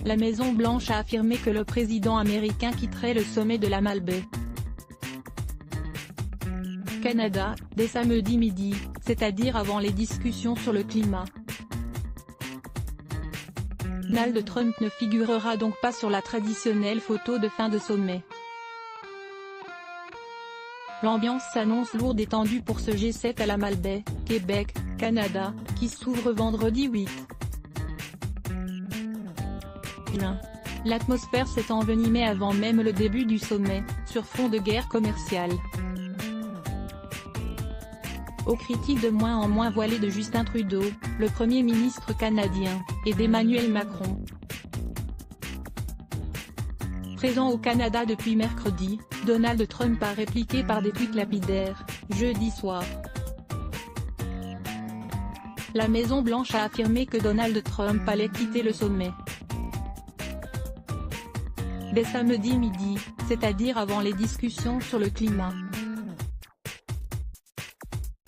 La Maison-Blanche a affirmé que le président américain quitterait le sommet de la Malbaie. Canada, dès samedi midi, c'est-à-dire avant les discussions sur le climat. Donald Trump ne figurera donc pas sur la traditionnelle photo de fin de sommet. L'ambiance s'annonce lourde et tendue pour ce G7 à la Malbaie, Québec, Canada, qui s'ouvre vendredi 8 juin. L'atmosphère s'est envenimée avant même le début du sommet, sur fond de guerre commerciale. Aux critiques de moins en moins voilées de Justin Trudeau, le Premier ministre canadien, et d'Emmanuel Macron. Présent au Canada depuis mercredi, Donald Trump a répliqué par des tweets lapidaires, jeudi soir. La Maison-Blanche a affirmé que Donald Trump allait quitter le sommet. Dès samedi midi, c'est-à-dire avant les discussions sur le climat.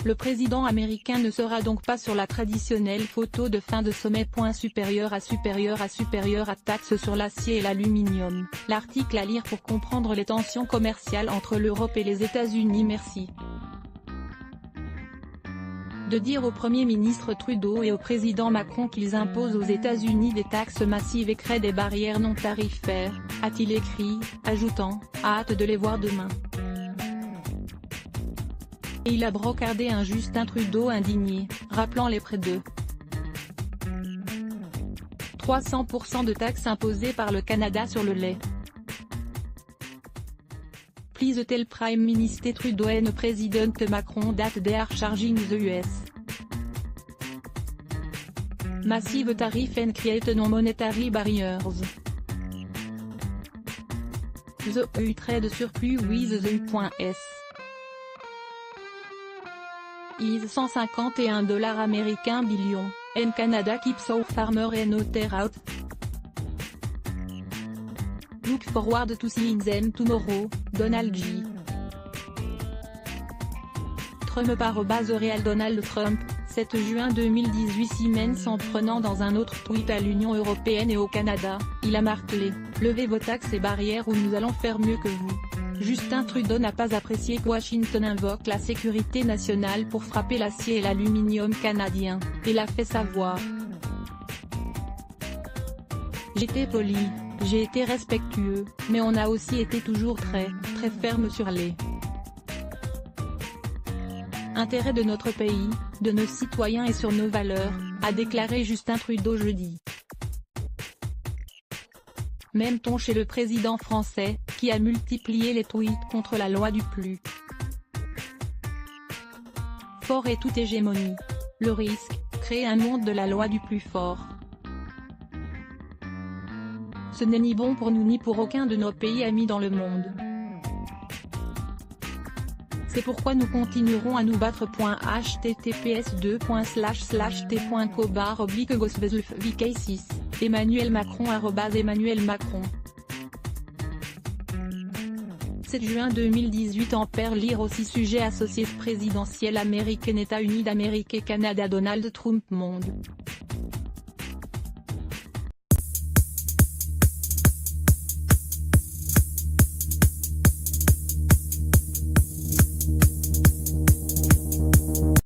Le président américain ne sera donc pas sur la traditionnelle photo de fin de sommet. Supérieur à taxes sur l'acier et l'aluminium. L'article à lire pour comprendre les tensions commerciales entre l'Europe et les États-Unis. Merci. De dire au Premier ministre Trudeau et au président Macron qu'ils imposent aux États-Unis des taxes massives et créent des barrières non tarifaires, a-t-il écrit, ajoutant « hâte de les voir demain ». Et il a brocardé un Justin Trudeau indigné, rappelant les près de 300% de taxes imposées par le Canada sur le lait. Please tell Prime Minister Trudeau and President Macron that they are charging the US massive tariff and create non-monetary barriers. The EU trade surplus with the U.S. is $151 américains billion, and Canada keeps our farmer and otter out. Look forward to seeing them tomorrow, Donald J. Trump @Real Donald Trump, 7 juin 2018. Siemens. En prenant dans un autre tweet à l'Union Européenne et au Canada, il a martelé « Levez vos taxes et barrières ou nous allons faire mieux que vous ». Justin Trudeau n'a pas apprécié que Washington invoque la sécurité nationale pour frapper l'acier et l'aluminium canadien, et l'a fait savoir. J'étais poli, j'ai été respectueux, mais on a aussi été toujours très ferme sur les intérêts de notre pays, de nos citoyens et sur nos valeurs, a déclaré Justin Trudeau jeudi. Même ton chez le président français, qui a multiplié les tweets contre la loi du plus fort et toute hégémonie. Le risque, créer un monde de la loi du plus fort. Ce n'est ni bon pour nous ni pour aucun de nos pays amis dans le monde. C'est pourquoi nous continuerons à nous battre. https://t.co/vk6 Emmanuel Macron @Emmanuel Macron. 7 juin 2018. En paire lire aussi sujet associé présidentiel américain États-Unis d'Amérique et Canada. Donald Trump monde.